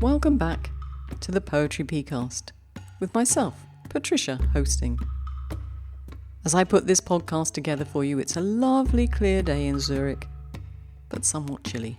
Welcome back to the Poetry Pcast with myself, Patricia, hosting. As I put this podcast together for you, it's a lovely clear day in Zurich, but somewhat chilly.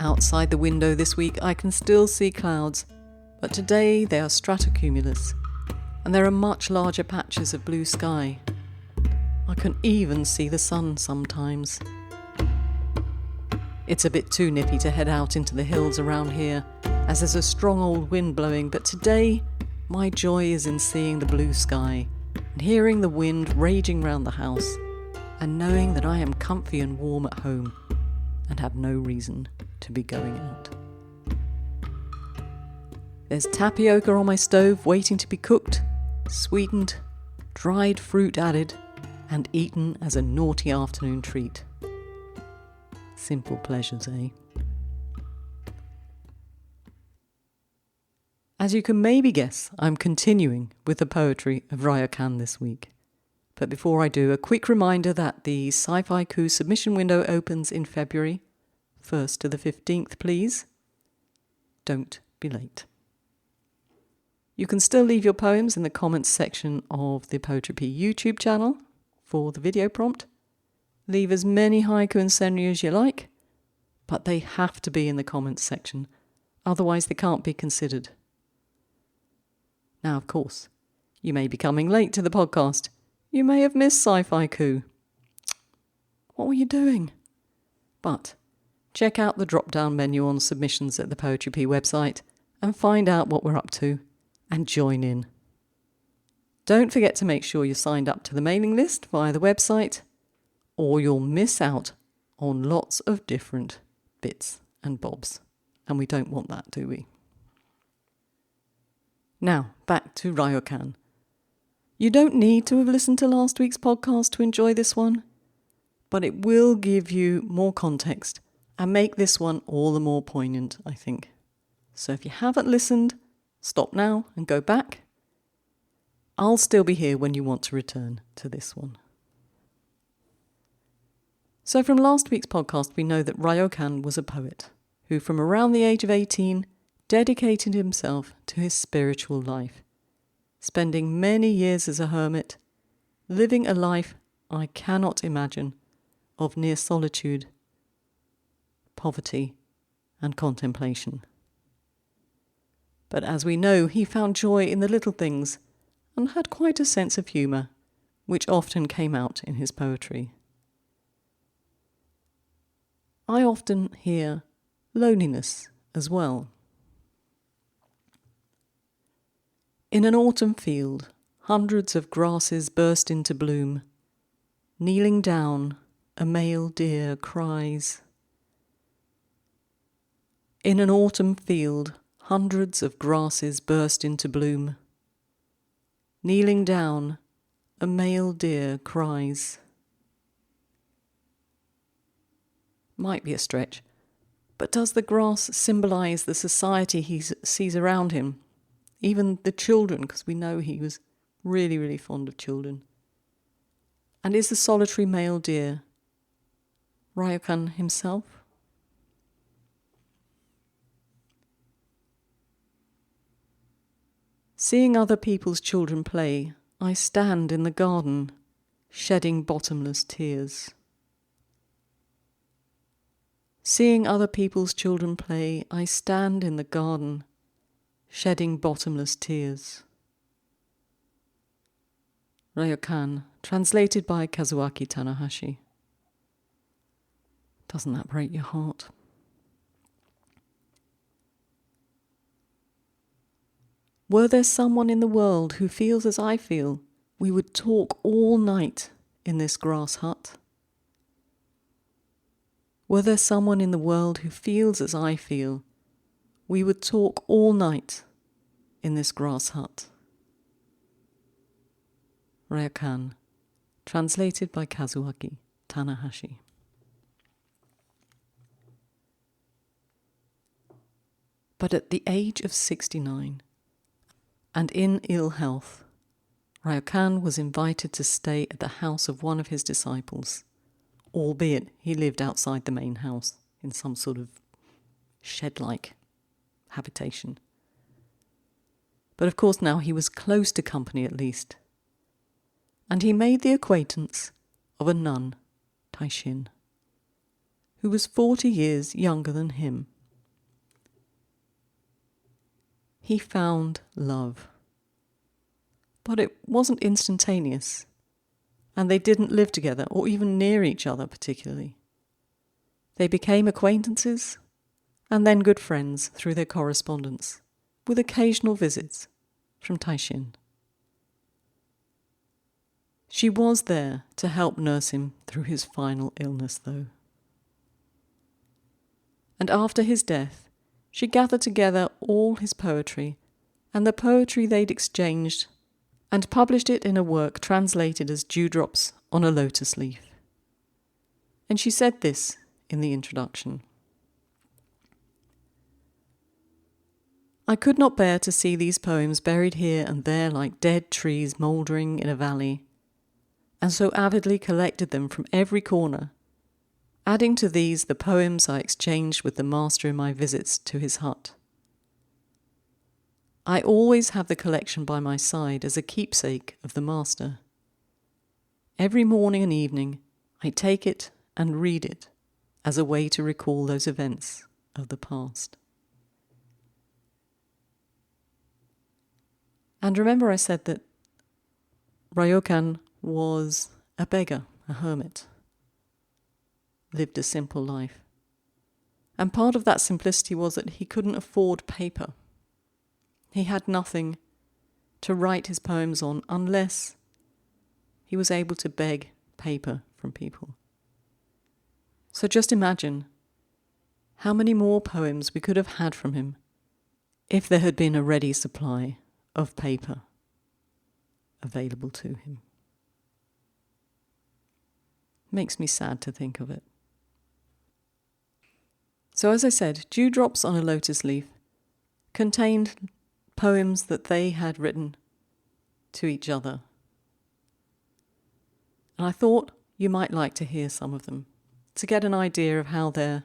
Outside the window this week I can still see clouds, but today they are stratocumulus, and there are much larger patches of blue sky. I can even see the sun sometimes. It's a bit too nippy to head out into the hills around here, as there's a strong old wind blowing, but today my joy is in seeing the blue sky and hearing the wind raging round the house and knowing that I am comfy and warm at home and have no reason to be going out. There's tapioca on my stove waiting to be cooked, sweetened, dried fruit added, and eaten as a naughty afternoon treat. Simple pleasures, eh? As you can maybe guess, I'm continuing with the poetry of Ryokan this week. But before I do, a quick reminder that the Sci-Fi Coup submission window opens in February, 1st to the 15th, please. Don't be late. You can still leave your poems in the comments section of the Poetry P YouTube channel for the video prompt. Leave as many haiku and senryu as you like, but they have to be in the comments section, otherwise they can't be considered. Now, of course, you may be coming late to the podcast. You may have missed Sci-Fi Coup. What were you doing? But check out the drop-down menu on submissions at the Poetry P website and find out what we're up to and join in. Don't forget to make sure you're signed up to the mailing list via the website, or you'll miss out on lots of different bits and bobs. And we don't want that, do we? Now, back to Ryokan. You don't need to have listened to last week's podcast to enjoy this one, but it will give you more context and make this one all the more poignant, I think. So if you haven't listened, stop now and go back. I'll still be here when you want to return to this one. So from last week's podcast, we know that Ryokan was a poet who, from around the age of 18, dedicated himself to his spiritual life, spending many years as a hermit, living a life I cannot imagine of near solitude, poverty, and contemplation. But as we know, he found joy in the little things and had quite a sense of humour, which often came out in his poetry. I often hear loneliness as well. In an autumn field, hundreds of grasses burst into bloom. Kneeling down, a male deer cries. In an autumn field, hundreds of grasses burst into bloom. Kneeling down, a male deer cries. Might be a stretch, but does the grass symbolise the society he sees around him? Even the children, because we know he was really, really fond of children. And is the solitary male deer Ryokan himself? Seeing other people's children play, I stand in the garden, shedding bottomless tears. Seeing other people's children play, I stand in the garden, shedding bottomless tears. Ryokan, translated by Kazuaki Tanahashi. Doesn't that break your heart? Were there someone in the world who feels as I feel, we would talk all night in this grass hut. Were there someone in the world who feels as I feel, we would talk all night in this grass hut. Ryokan, translated by Kazuaki Tanahashi. But at the age of 69, and in ill health, Ryokan was invited to stay at the house of one of his disciples, albeit he lived outside the main house in some sort of shed-like habitation. But of course now he was close to company at least, and he made the acquaintance of a nun, Teishin, who was 40 years younger than him. He found love, but it wasn't instantaneous, and they didn't live together or even near each other particularly. They became acquaintances and then good friends through their correspondence, with occasional visits from Teishin. She was there to help nurse him through his final illness, though. And after his death, she gathered together all his poetry and the poetry they'd exchanged and published it in a work translated as Dewdrops on a Lotus Leaf. And she said this in the introduction: I could not bear to see these poems buried here and there like dead trees mouldering in a valley, and so avidly collected them from every corner, adding to these the poems I exchanged with the master in my visits to his hut. I always have the collection by my side as a keepsake of the master. Every morning and evening I take it and read it as a way to recall those events of the past. And remember I said that Ryokan was a beggar, a hermit, lived a simple life. And part of that simplicity was that he couldn't afford paper. He had nothing to write his poems on unless he was able to beg paper from people. So just imagine how many more poems we could have had from him if there had been a ready supply of paper available to him. Makes me sad to think of it. So as I said, Dewdrops on a Lotus Leaf contained poems that they had written to each other. And I thought you might like to hear some of them, to get an idea of how their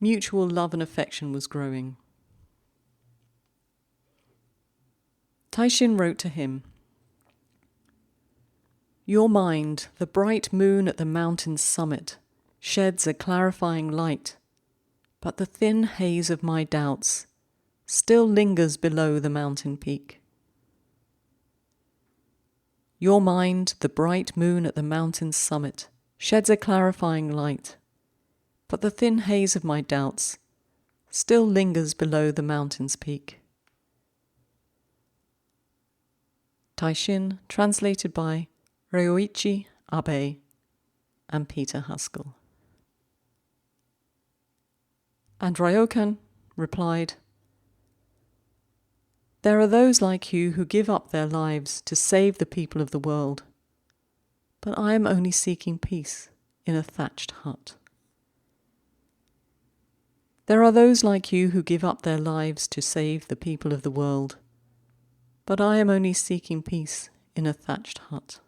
mutual love and affection was growing. Teishin wrote to him, Your mind, the bright moon at the mountain's summit, sheds a clarifying light, but the thin haze of my doubts still lingers below the mountain peak. Your mind, the bright moon at the mountain's summit, sheds a clarifying light, but the thin haze of my doubts still lingers below the mountain's peak. Teishin, translated by Ryoichi Abe and Peter Haskell. And Ryokan replied, There are those like you who give up their lives to save the people of the world, but I am only seeking peace in a thatched hut. There are those like you who give up their lives to save the people of the world, but I am only seeking peace in a thatched hut.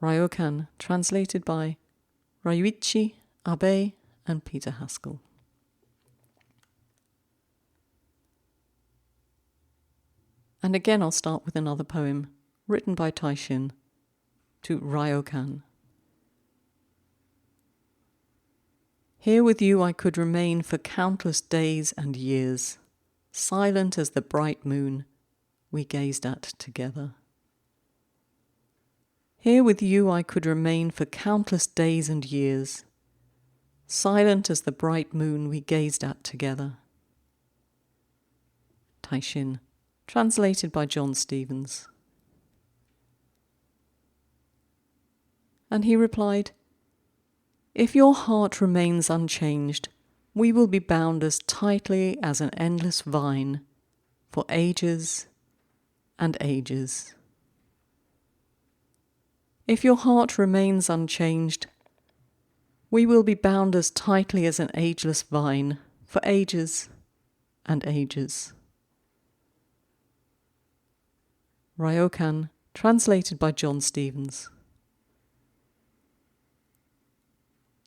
Ryokan, translated by Ryoichi Abe and Peter Haskell. And again I'll start with another poem written by Teishin to Ryokan. Here with you I could remain for countless days and years, silent as the bright moon we gazed at together. Here with you I could remain for countless days and years, silent as the bright moon we gazed at together. Teishin, translated by John Stevens. And he replied, If your heart remains unchanged, we will be bound as tightly as an endless vine for ages and ages. If your heart remains unchanged, we will be bound as tightly as an ageless vine for ages and ages. Ryokan, translated by John Stevens.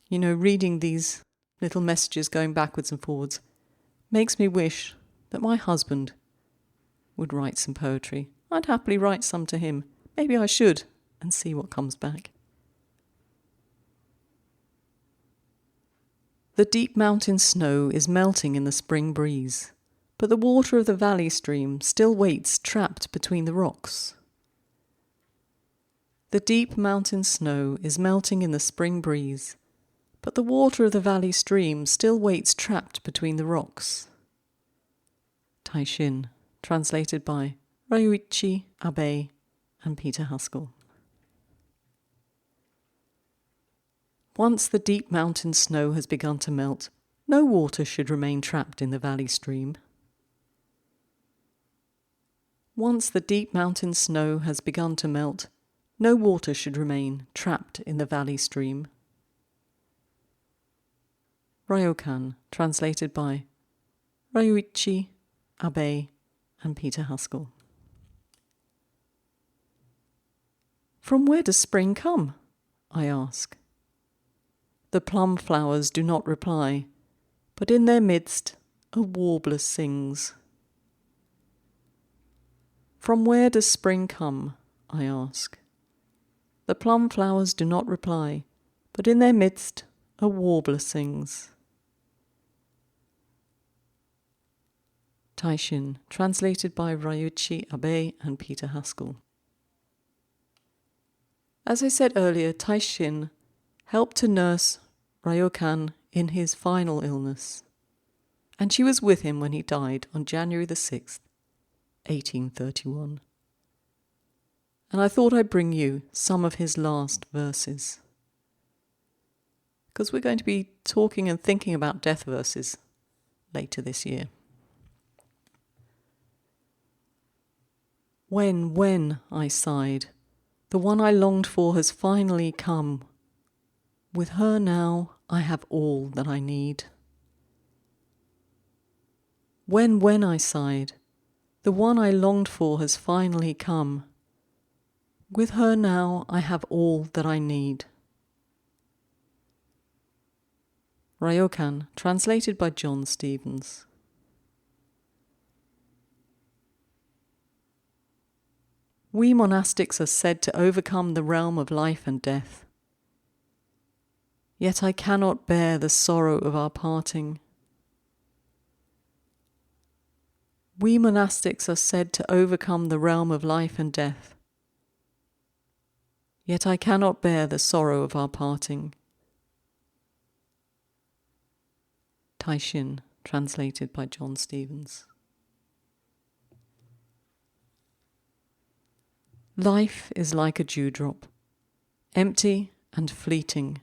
You know, reading these little messages going backwards and forwards, makes me wish that my husband would write some poetry. I'd happily write some to him. Maybe I should, and see what comes back. The deep mountain snow is melting in the spring breeze, but the water of the valley stream still waits trapped between the rocks. The deep mountain snow is melting in the spring breeze, but the water of the valley stream still waits trapped between the rocks. Teishin, translated by Ryokan Abe and Peter Haskell. Once the deep mountain snow has begun to melt, no water should remain trapped in the valley stream. Once the deep mountain snow has begun to melt, no water should remain trapped in the valley stream. Ryokan, translated by Ryokan Abe and Peter Haskell. From where does spring come? I ask. The plum flowers do not reply, but in their midst a warbler sings. From where does spring come? I ask. The plum flowers do not reply, but in their midst a warbler sings. Teishin, translated by Ryokan Abe and Peter Haskell. As I said earlier, Teishin helped to nurse Ryokan in his final illness, and she was with him when he died on January the 6th, 1831. And I thought I'd bring you some of his last verses, because we're going to be talking and thinking about death verses later this year. When, I sighed, the one I longed for has finally come. With her now I have all that I need. When, I sighed, the one I longed for has finally come. With her now I have all that I need. Ryokan, translated by John Stevens. We monastics are said to overcome the realm of life and death. Yet I cannot bear the sorrow of our parting. We monastics are said to overcome the realm of life and death. Yet I cannot bear the sorrow of our parting. Teishin, translated by John Stevens. Life is like a dewdrop, empty and fleeting.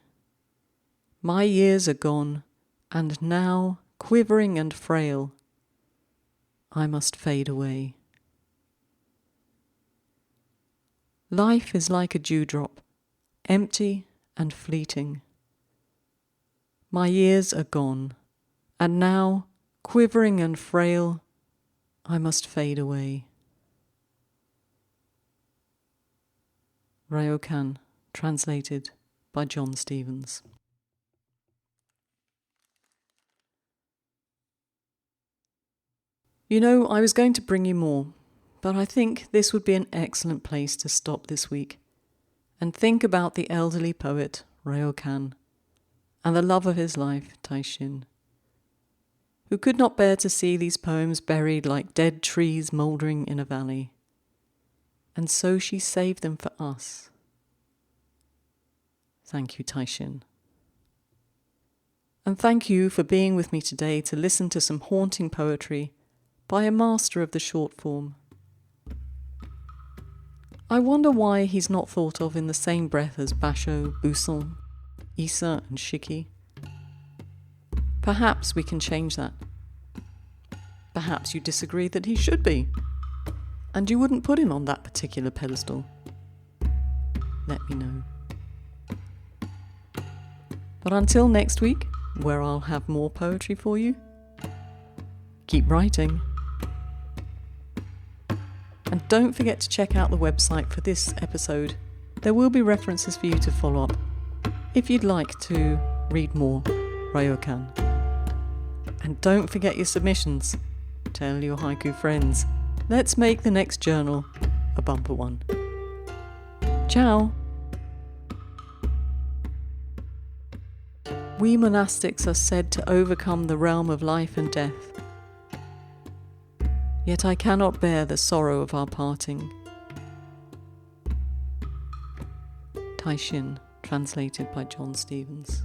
My years are gone, and now, quivering and frail, I must fade away. Life is like a dewdrop, empty and fleeting. My years are gone, and now, quivering and frail, I must fade away. Ryokan, translated by John Stevens. You know, I was going to bring you more, but I think this would be an excellent place to stop this week and think about the elderly poet Ryokan and the love of his life, Teishin, who could not bear to see these poems buried like dead trees mouldering in a valley. And so she saved them for us. Thank you, Teishin. And thank you for being with me today to listen to some haunting poetry by a master of the short form. I wonder why he's not thought of in the same breath as Basho, Buson, Issa and Shiki. Perhaps we can change that. Perhaps you disagree that he should be, and you wouldn't put him on that particular pedestal. Let me know. But until next week, where I'll have more poetry for you, keep writing. And don't forget to check out the website for this episode. There will be references for you to follow up if you'd like to read more Ryokan. And don't forget your submissions. Tell your haiku friends. Let's make the next journal a bumper one. Ciao! We monastics are said to overcome the realm of life and death. Yet I cannot bear the sorrow of our parting. Teishin, translated by John Stevens.